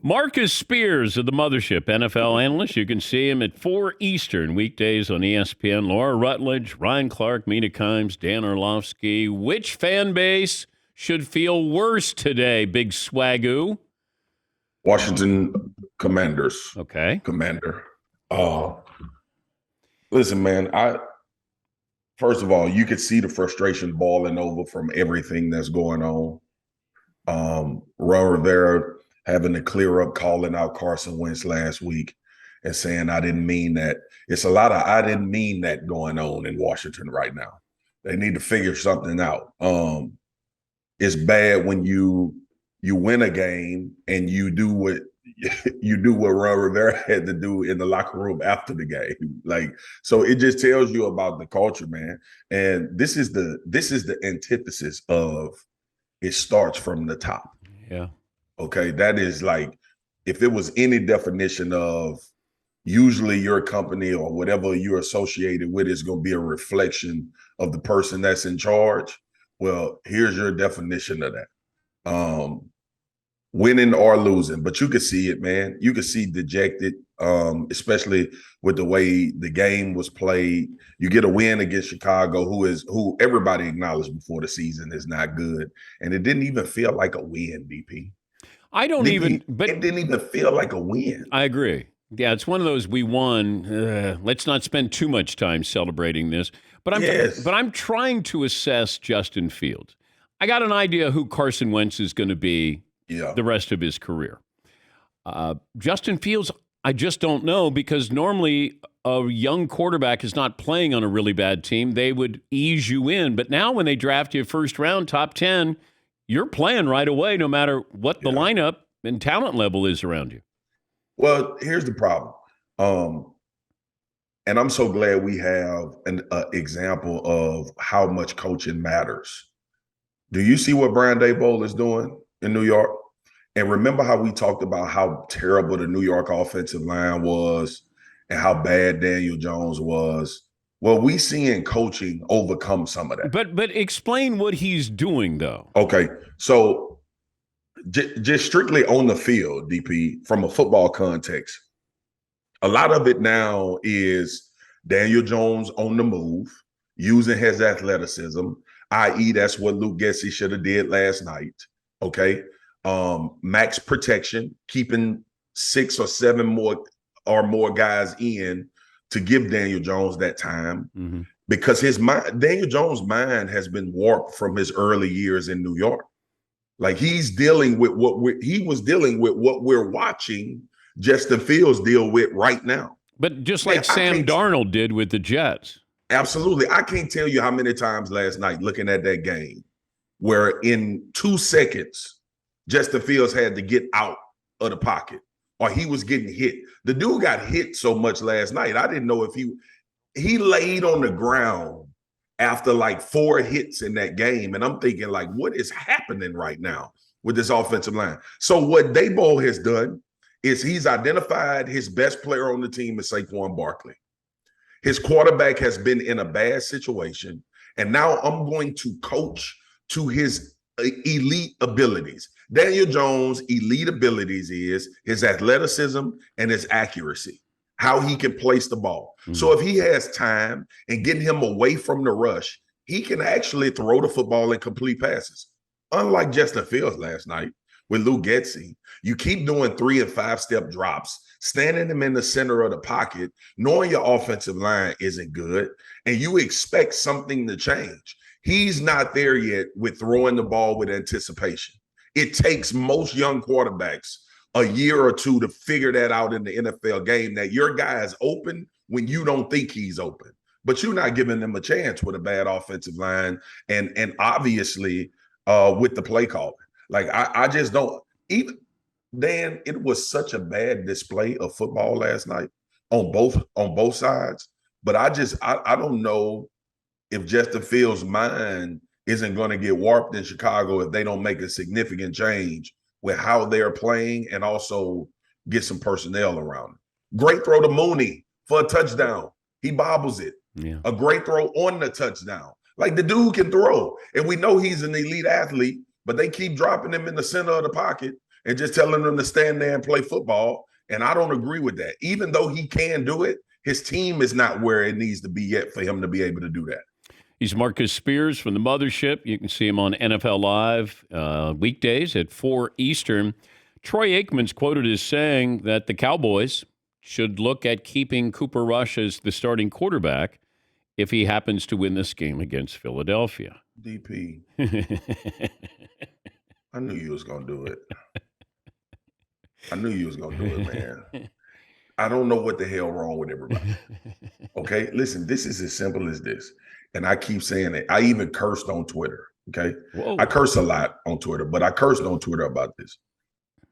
Marcus Spears of the Mothership, NFL analyst. You can see him at 4 Eastern weekdays on ESPN. Laura Rutledge, Ryan Clark, Mina Kimes, Dan Orlovsky. Which fan base should feel worse today, Big Swagoo? Washington Commanders. Okay. Commander. Listen, man, first of all, you could see the frustration boiling over from everything that's going on. Ron Rivera having to clear up calling out Carson Wentz last week and saying, I didn't mean that. It's a lot of I didn't mean that going on in Washington right now. They need to figure something out. It's bad when you win a game and you do what Ron Rivera had to do in the locker room after the game. Like, so it just tells you about the culture, man. And this is the antithesis of it starts from the top. Yeah. Okay. That is like, if it was any definition of usually your company or whatever you're associated with is going to be a reflection of the person that's in charge. Well, here's your definition of that. Winning or losing, but you could see it, man. You could see dejected, especially with the way the game was played. You get a win against Chicago, who everybody acknowledged before the season is not good, and it didn't even feel like a win, DP. It didn't even feel like a win. I agree. Yeah, it's one of those we won. Let's not spend too much time celebrating this. But I'm trying to assess Justin Fields. I got an idea who Carson Wentz is going to be the rest of his career. Justin Fields, I just don't know, because normally a young quarterback is not playing on a really bad team. They would ease you in. But now when they draft you first round, top 10, you're playing right away no matter what the lineup and talent level is around you. Well, here's the problem. And I'm so glad we have an example of how much coaching matters. Do you see what Brian Daboll is doing in New York? And remember how we talked about how terrible the New York offensive line was and how bad Daniel Jones was? Well, we seeing coaching overcome some of that. But explain what he's doing, though. Okay, so just strictly on the field, DP, from a football context, a lot of it now is Daniel Jones on the move, using his athleticism, i.e. that's what Luke Getsy should have did last night, okay? Max protection, keeping 6 or 7 more guys in to give Daniel Jones that time, because Daniel Jones' mind has been warped from his early years in New York. Like, he's dealing with what we're watching Justin Fields deal with right now. But just like Sam Darnold did with the Jets. Absolutely. I can't tell you how many times last night looking at that game where in 2 seconds, Justin Fields had to get out of the pocket or he was getting hit. The dude got hit so much last night. I didn't know if he laid on the ground after like 4 hits in that game. And I'm thinking, like, what is happening right now with this offensive line? So what Daboll has done is he's identified his best player on the team is Saquon Barkley. His quarterback has been in a bad situation. And now I'm going to coach to his elite abilities. Daniel Jones' elite abilities is his athleticism and his accuracy, how he can place the ball. So if he has time and getting him away from the rush, he can actually throw the football and complete passes. Unlike Justin Fields last night with Luke Getsy, you keep doing 3 and 5 step drops, standing him in the center of the pocket, knowing your offensive line isn't good, and you expect something to change. He's not there yet with throwing the ball with anticipation. It takes most young quarterbacks a year or 2 to figure that out in the NFL game, that your guy is open when you don't think he's open. But you're not giving them a chance with a bad offensive line and obviously with the play calling. Like, I just don't even, Dan, it was such a bad display of football last night on both sides. But I don't know if Justin Fields' mind isn't going to get warped in Chicago if they don't make a significant change with how they're playing and also get some personnel around him. Great throw to Mooney for a touchdown. He bobbles it. Yeah. A great throw on the touchdown. Like, the dude can throw. And we know he's an elite athlete, but they keep dropping him in the center of the pocket. and just telling him to stand there and play football. And I don't agree with that. Even though he can do it, his team is not where it needs to be yet for him to be able to do that. He's Marcus Spears from the Mothership. You can see him on NFL Live weekdays at 4 Eastern. Troy Aikman's quoted as saying that the Cowboys should look at keeping Cooper Rush as the starting quarterback if he happens to win this game against Philadelphia. DP, I knew you was going to do it. I knew you was going to do it, man. I don't know what the hell wrong with everybody. Okay, listen, this is as simple as this. And I keep saying it. I even cursed on Twitter, okay? Whoa. I curse a lot on Twitter, but I cursed on Twitter about this.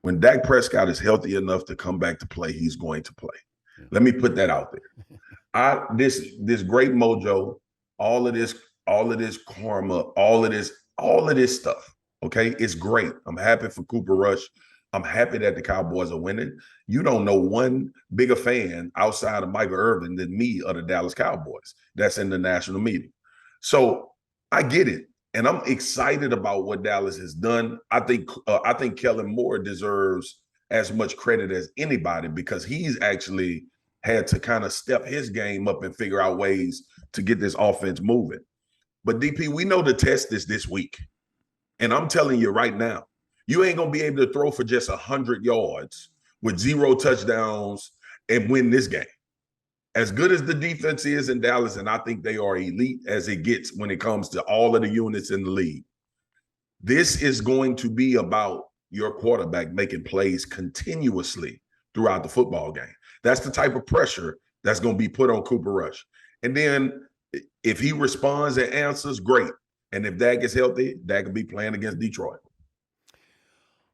When Dak Prescott is healthy enough to come back to play, he's going to play. Let me put that out there. This great mojo, all of this karma, all of this stuff, okay? It's great. I'm happy for Cooper Rush. I'm happy that the Cowboys are winning. You don't know one bigger fan outside of Michael Irvin than me of the Dallas Cowboys. That's in the national media. So I get it. And I'm excited about what Dallas has done. I think Kellen Moore deserves as much credit as anybody because he's actually had to kind of step his game up and figure out ways to get this offense moving. But DP, we know the test is this week. And I'm telling you right now, you ain't going to be able to throw for just 100 yards with 0 touchdowns and win this game. As good as the defense is in Dallas, and I think they are elite as it gets when it comes to all of the units in the league, this is going to be about your quarterback making plays continuously throughout the football game. That's the type of pressure that's going to be put on Cooper Rush. And then if he responds and answers, great. And if Dak is healthy, Dak could be playing against Detroit.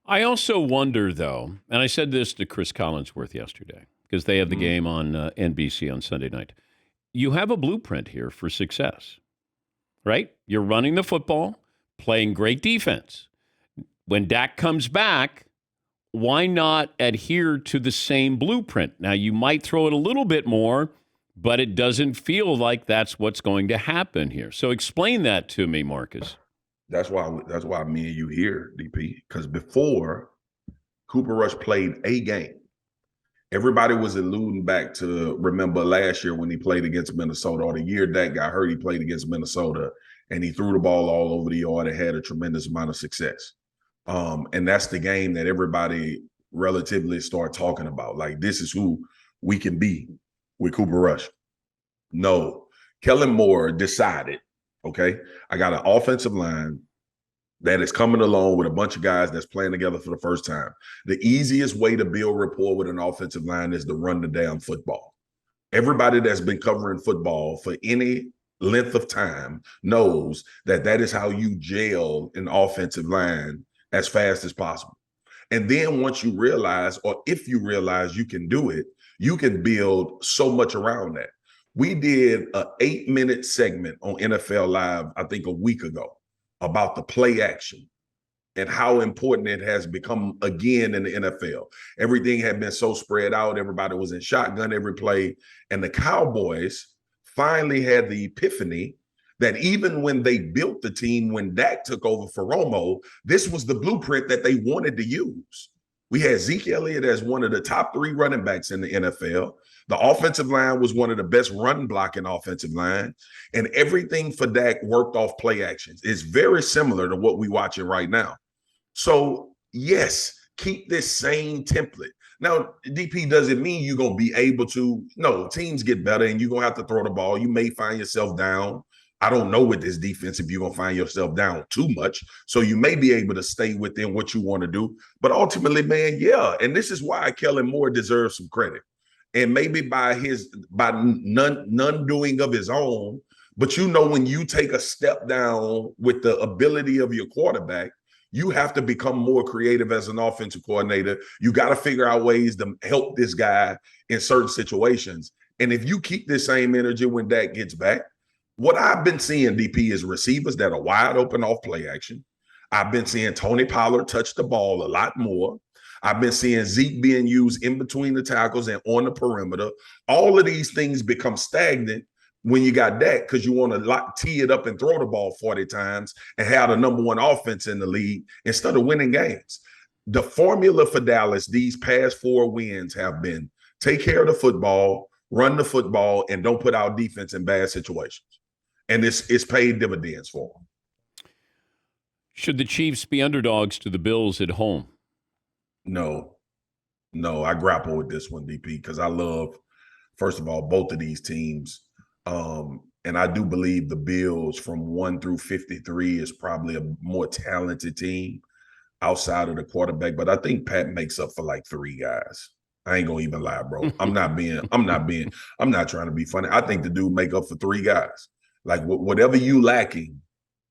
I also wonder, though, and I said this to Chris Collinsworth yesterday, because they have the game on NBC on Sunday night. You have a blueprint here for success, right? You're running the football, playing great defense. When Dak comes back, why not adhere to the same blueprint? Now, you might throw it a little bit more, but it doesn't feel like that's what's going to happen here. So explain that to me, Marcus. That's why me and you here, DP, because before Cooper Rush played a game, everybody was alluding back to remember last year when he played against Minnesota, or the year Dak got hurt, he played against Minnesota, and he threw the ball all over the yard and had a tremendous amount of success. And that's the game that everybody relatively start talking about. Like, this is who we can be with Cooper Rush. No, Kellen Moore decided, okay, I got an offensive line that is coming along with a bunch of guys that's playing together for the first time. The easiest way to build rapport with an offensive line is to run the damn football. Everybody that's been covering football for any length of time knows that that is how you gel an offensive line as fast as possible. And then once you realize, or if you realize you can do it, you can build so much around that. We did an 8-minute segment on NFL Live, I think a week ago, about the play action and how important it has become again in the NFL. Everything had been so spread out. Everybody was in shotgun every play. And the Cowboys finally had the epiphany that even when they built the team, when Dak took over for Romo, this was the blueprint that they wanted to use. We had Zeke Elliott as one of the top 3 running backs in the NFL. The offensive line was one of the best run blocking offensive lines, and everything for Dak worked off play actions. It's very similar to what we're watching right now. So, yes, keep this same template. Now, DP, doesn't mean you're going to be able to. No, teams get better, and you're going to have to throw the ball. You may find yourself down. I don't know with this defense if you're going to find yourself down too much. So you may be able to stay within what you want to do. But ultimately, man, yeah. And this is why Kellen Moore deserves some credit. And maybe by none doing of his own. But you know, when you take a step down with the ability of your quarterback, you have to become more creative as an offensive coordinator. You got to figure out ways to help this guy in certain situations. And if you keep this same energy when Dak gets back, what I've been seeing, DP, is receivers that are wide open off play action. I've been seeing Tony Pollard touch the ball a lot more. I've been seeing Zeke being used in between the tackles and on the perimeter. All of these things become stagnant when you got Dak because you want to tee it up and throw the ball 40 times and have the number 1 offense in the league instead of winning games. the formula for Dallas these past 4 wins have been take care of the football, run the football, and don't put our defense in bad situations. And it's paid dividends for them. Should the Chiefs be underdogs to the Bills at home? No, I grapple with this one, DP, because I love, first of all, both of these teams. And I do believe the Bills from 1 through 53 is probably a more talented team outside of the quarterback. But I think Pat makes up for like 3 guys. I ain't gonna even lie, bro. I'm not trying to be funny. I think the dude make up for 3 guys. Like whatever you lacking,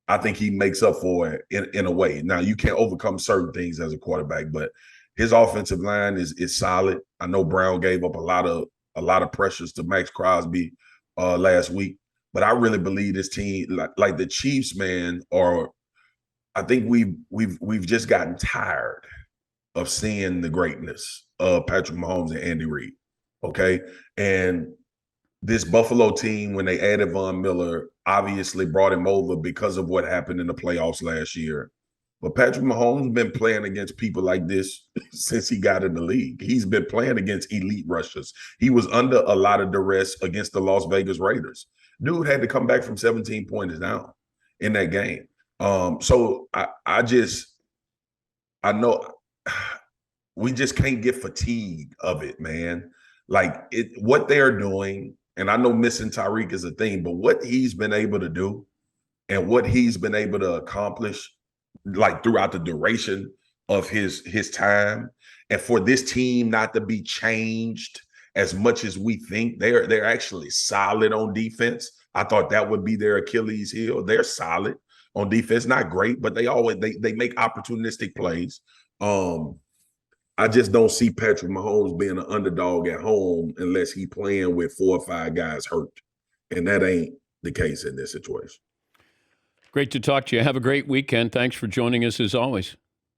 I think he makes up for it in a way. Now you can't overcome certain things as a quarterback, but his offensive line is solid. I know Brown gave up a lot of pressures to Max Crosby last week, but I really believe this team, like the Chiefs, man, I think we've just gotten tired of seeing the greatness of Patrick Mahomes and Andy Reid. Okay, and this Buffalo team, when they added Von Miller, obviously brought him over because of what happened in the playoffs last year. But Patrick Mahomes has been playing against people like this since he got in the league. He's been playing against elite rushers. He was under a lot of duress against the Las Vegas Raiders. Dude had to come back from 17 points down in that game. So I know we just can't get fatigued of it, man. Like what they're doing, and I know missing Tyreek is a thing, but what he's been able to do and what he's been able to accomplish, like throughout the duration of his time, and for this team not to be changed as much as we think, they're actually solid on defense. I thought that would be their Achilles heel. They're solid on defense, not great, but they make opportunistic plays. I just don't see Patrick Mahomes being an underdog at home unless he playing with 4 or 5 guys hurt. And that ain't the case in this situation. Great to talk to you. Have a great weekend. Thanks for joining us as always.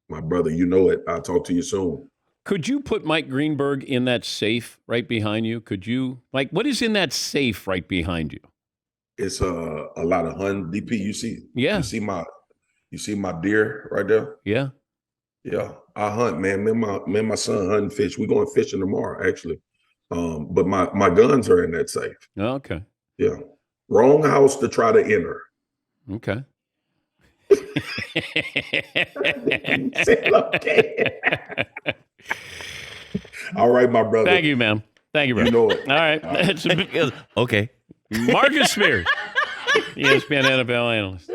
My brother, you know it. I'll talk to you soon. Could you put Mike Greenberg in that safe right behind you? Could you, what is in that safe right behind you? It's a lot of hunt. DP, you see? Yeah. You see my deer right there? Yeah. Yeah, I hunt, man. Me and my son hunting fish. We're going fishing tomorrow, actually. But my guns are in that safe. Okay. Yeah. Wrong house to try to enter. Okay. All right, my brother. Thank you, man. Thank you, brother. You know it. All right. Okay. Marcus Spears, ESPN NFL analyst.